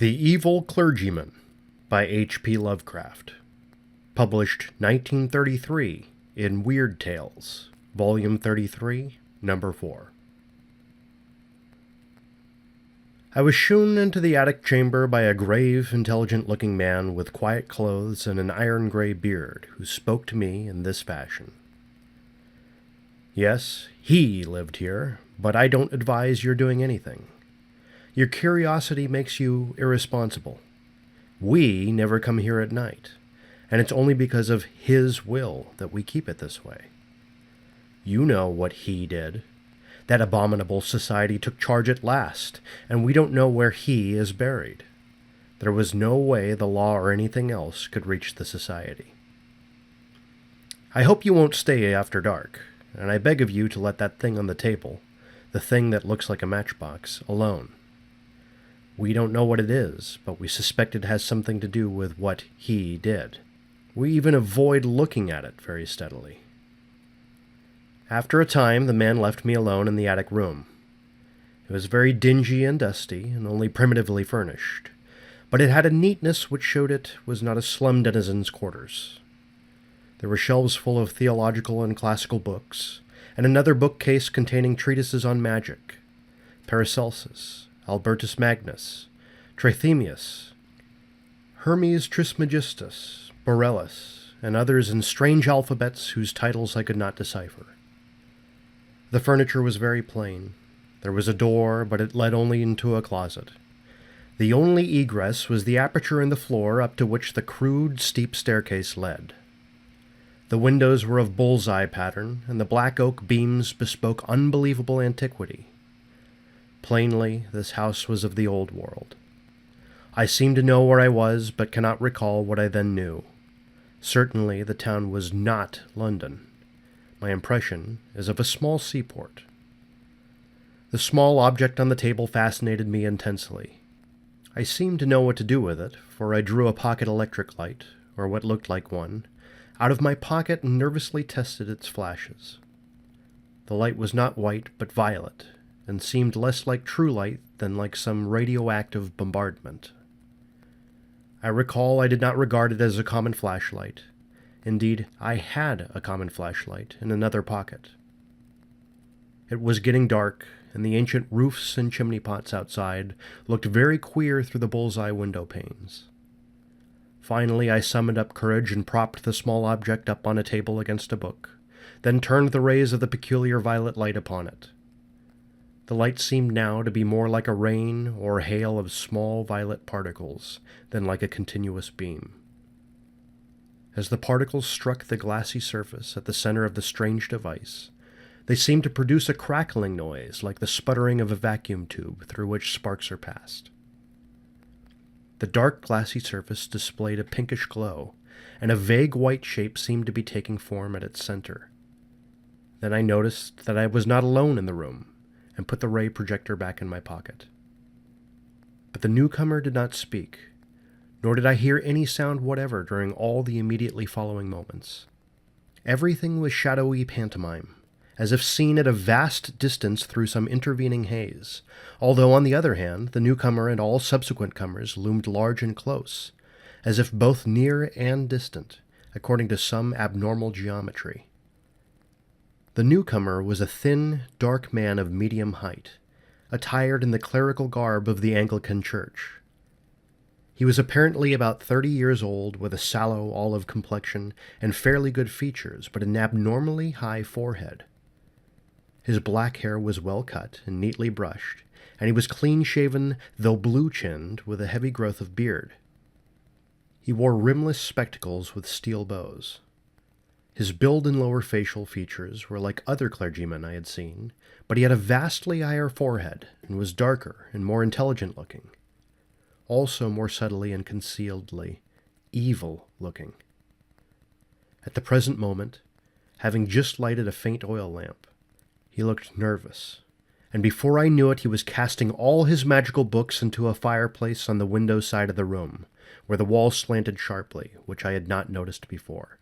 The Evil Clergyman by H.P. Lovecraft. Published 1933 in Weird Tales, Volume 33, Number 4. I was shewn into the attic chamber by a grave, intelligent-looking man with quiet clothes and an iron-gray beard, who spoke to me in this fashion. Yes, he lived here, but I don't advise your doing anything. Your curiosity makes you irresponsible. We never come here at night, and it's only because of his will that we keep it this way. You know what he did. That abominable society took charge at last, and we don't know where he is buried. There was no way the law or anything else could reach the society. I hope you won't stay after dark, and I beg of you to let that thing on the table, the thing that looks like a matchbox, alone. We don't know what it is, but we suspect it has something to do with what he did. We even avoid looking at it very steadily. After a time, the man left me alone in the attic room. It was very dingy and dusty, and only primitively furnished, but it had a neatness which showed it was not a slum denizen's quarters. There were shelves full of theological and classical books, and another bookcase containing treatises on magic, Paracelsus, Albertus Magnus, Trithemius, Hermes Trismegistus, Borellus, and others in strange alphabets whose titles I could not decipher. The furniture was very plain. There was a door, but it led only into a closet. The only egress was the aperture in the floor up to which the crude, steep staircase led. The windows were of bull's-eye pattern, and the black oak beams bespoke unbelievable antiquity. Plainly, this house was of the old world. I seemed to know where I was, but cannot recall what I then knew. Certainly, the town was not London. My impression is of a small seaport. The small object on the table fascinated me intensely. I seemed to know what to do with it, for I drew a pocket electric light, or what looked like one, out of my pocket and nervously tested its flashes. The light was not white, but violet, and seemed less like true light than like some radioactive bombardment. I recall I did not regard it as a common flashlight. Indeed, I had a common flashlight in another pocket. It was getting dark, and the ancient roofs and chimney pots outside looked very queer through the bull's-eye window panes. Finally, I summoned up courage and propped the small object up on a table against a book, then turned the rays of the peculiar violet light upon it. The light seemed now to be more like a rain or hail of small violet particles than like a continuous beam. As the particles struck the glassy surface at the center of the strange device, they seemed to produce a crackling noise like the sputtering of a vacuum tube through which sparks are passed. The dark glassy surface displayed a pinkish glow, and a vague white shape seemed to be taking form at its center. Then I noticed that I was not alone in the room, and put the ray projector back in my pocket. But the newcomer did not speak, nor did I hear any sound whatever during all the immediately following moments. Everything was shadowy pantomime, as if seen at a vast distance through some intervening haze, although on the other hand the newcomer and all subsequent comers loomed large and close, as if both near and distant, according to some abnormal geometry. The newcomer was a thin, dark man of medium height, attired in the clerical garb of the Anglican Church. He was apparently about 30 years old, with a sallow olive complexion and fairly good features, but an abnormally high forehead. His black hair was well cut and neatly brushed, and he was clean-shaven, though blue-chinned, with a heavy growth of beard. He wore rimless spectacles with steel bows. His build and lower facial features were like other clergymen I had seen, but he had a vastly higher forehead and was darker and more intelligent-looking, also more subtly and concealedly evil-looking. At the present moment, having just lighted a faint oil lamp, he looked nervous, and before I knew it he was casting all his magical books into a fireplace on the window side of the room, where the wall slanted sharply, which I had not noticed before.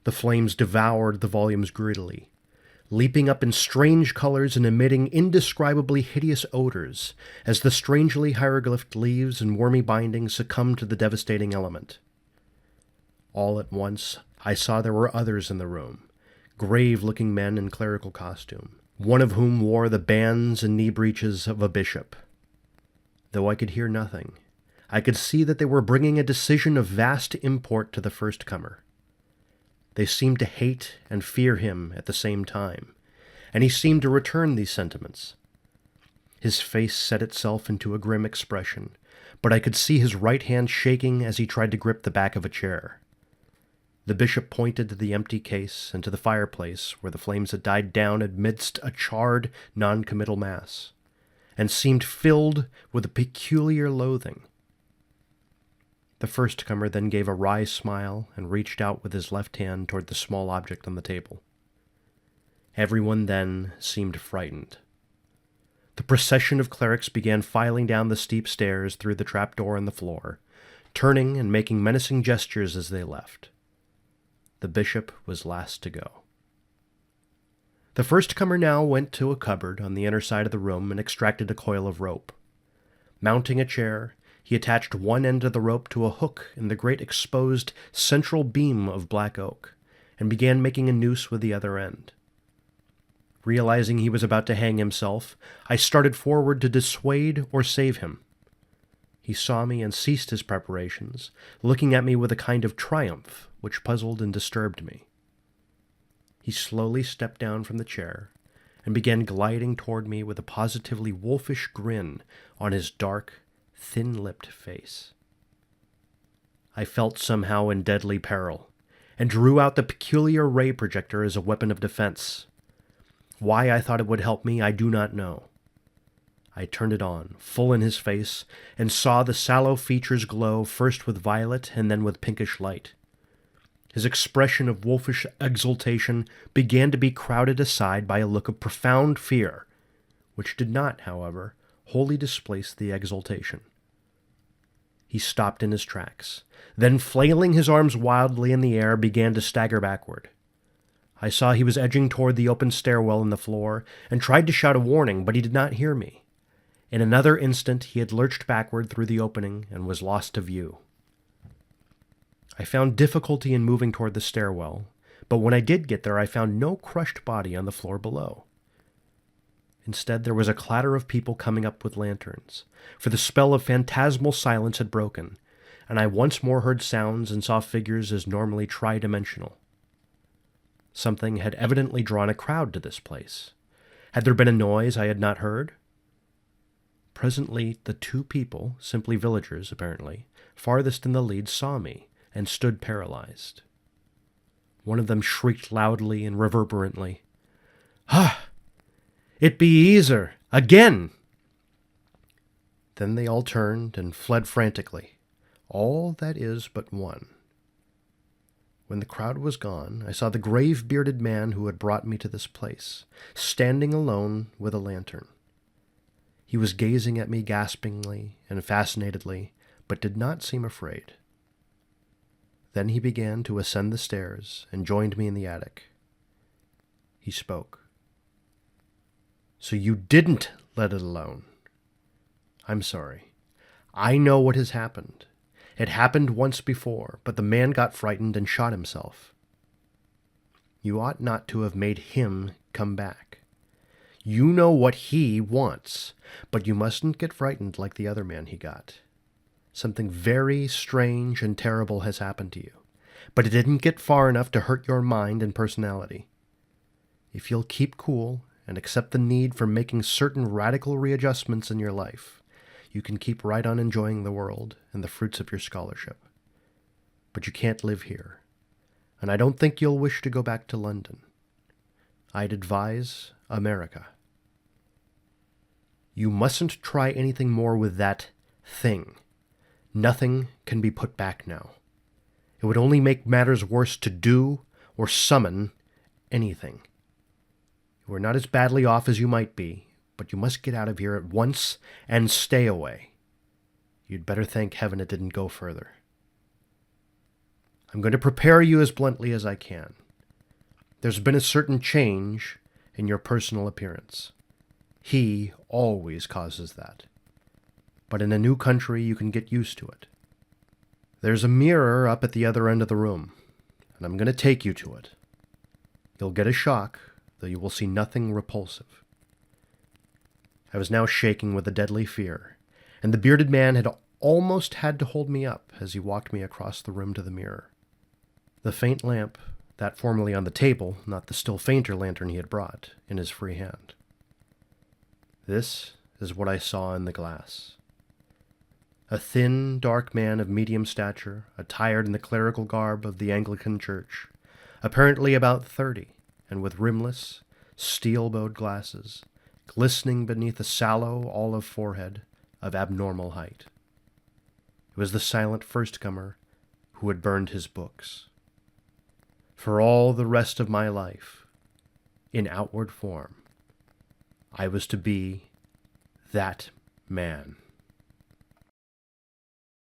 The flames devoured the volumes greedily, leaping up in strange colors and emitting indescribably hideous odors as the strangely hieroglyphed leaves and wormy bindings succumbed to the devastating element. All at once, I saw there were others in the room, grave-looking men in clerical costume, one of whom wore the bands and knee breeches of a bishop. Though I could hear nothing, I could see that they were bringing a decision of vast import to the first comer. They seemed to hate and fear him at the same time, and he seemed to return these sentiments. His face set itself into a grim expression, but I could see his right hand shaking as he tried to grip the back of a chair. The bishop pointed to the empty case and to the fireplace where the flames had died down amidst a charred, non-committal mass, and seemed filled with a peculiar loathing. The first comer then gave a wry smile and reached out with his left hand toward the small object on the table. Everyone then seemed frightened. The procession of clerics began filing down the steep stairs through the trapdoor in the floor, turning and making menacing gestures as they left. The bishop was last to go. The first comer now went to a cupboard on the inner side of the room and extracted a coil of rope. Mounting a chair, he attached one end of the rope to a hook in the great exposed central beam of black oak, and began making a noose with the other end. Realizing he was about to hang himself, I started forward to dissuade or save him. He saw me and ceased his preparations, looking at me with a kind of triumph which puzzled and disturbed me. He slowly stepped down from the chair and began gliding toward me with a positively wolfish grin on his dark, thin-lipped face. I felt somehow in deadly peril, and drew out the peculiar ray projector as a weapon of defense. Why I thought it would help me, I do not know. I turned it on, full in his face, and saw the sallow features glow first with violet and then with pinkish light. His expression of wolfish exultation began to be crowded aside by a look of profound fear, which did not, however, wholly displace the exultation. He stopped in his tracks, then flailing his arms wildly in the air, began to stagger backward. I saw he was edging toward the open stairwell in the floor, and tried to shout a warning, but he did not hear me. In another instant he had lurched backward through the opening and was lost to view. I found difficulty in moving toward the stairwell, but when I did get there I found no crushed body on the floor below. Instead, there was a clatter of people coming up with lanterns, for the spell of phantasmal silence had broken, and I once more heard sounds and saw figures as normally tri-dimensional. Something had evidently drawn a crowd to this place. Had there been a noise I had not heard? Presently, the two people, simply villagers apparently, farthest in the lead saw me, and stood paralyzed. One of them shrieked loudly and reverberantly, "Ah! It be Easer! Again!" Then they all turned and fled frantically, all that is but one. When the crowd was gone, I saw the grave-bearded man who had brought me to this place, standing alone with a lantern. He was gazing at me gaspingly and fascinatedly, but did not seem afraid. Then he began to ascend the stairs and joined me in the attic. He spoke. "So you didn't let it alone. I'm sorry. I know what has happened. It happened once before, but the man got frightened and shot himself. You ought not to have made him come back. You know what he wants, but you mustn't get frightened like the other man he got. Something very strange and terrible has happened to you, but it didn't get far enough to hurt your mind and personality. If you'll keep cool and accept the need for making certain radical readjustments in your life, you can keep right on enjoying the world and the fruits of your scholarship. But you can't live here, and I don't think you'll wish to go back to London. I'd advise America. You mustn't try anything more with that thing. Nothing can be put back now. It would only make matters worse to do or summon anything. You are not as badly off as you might be, but you must get out of here at once and stay away. You'd better thank heaven it didn't go further. I'm going to prepare you as bluntly as I can. There's been a certain change in your personal appearance. He always causes that. But in a new country, you can get used to it. There's a mirror up at the other end of the room, and I'm going to take you to it. You'll get a shock, though you will see nothing repulsive. I was now shaking with a deadly fear, and the bearded man had almost had to hold me up as he walked me across the room to the mirror. The faint lamp, that formerly on the table, not the still fainter lantern he had brought, in his free hand. This is what I saw in the glass. A thin, dark man of medium stature, attired in the clerical garb of the Anglican Church, apparently about 30, and with rimless, steel-bowed glasses, glistening beneath a sallow, olive forehead of abnormal height. It was the silent first-comer who had burned his books. For all the rest of my life, in outward form, I was to be that man.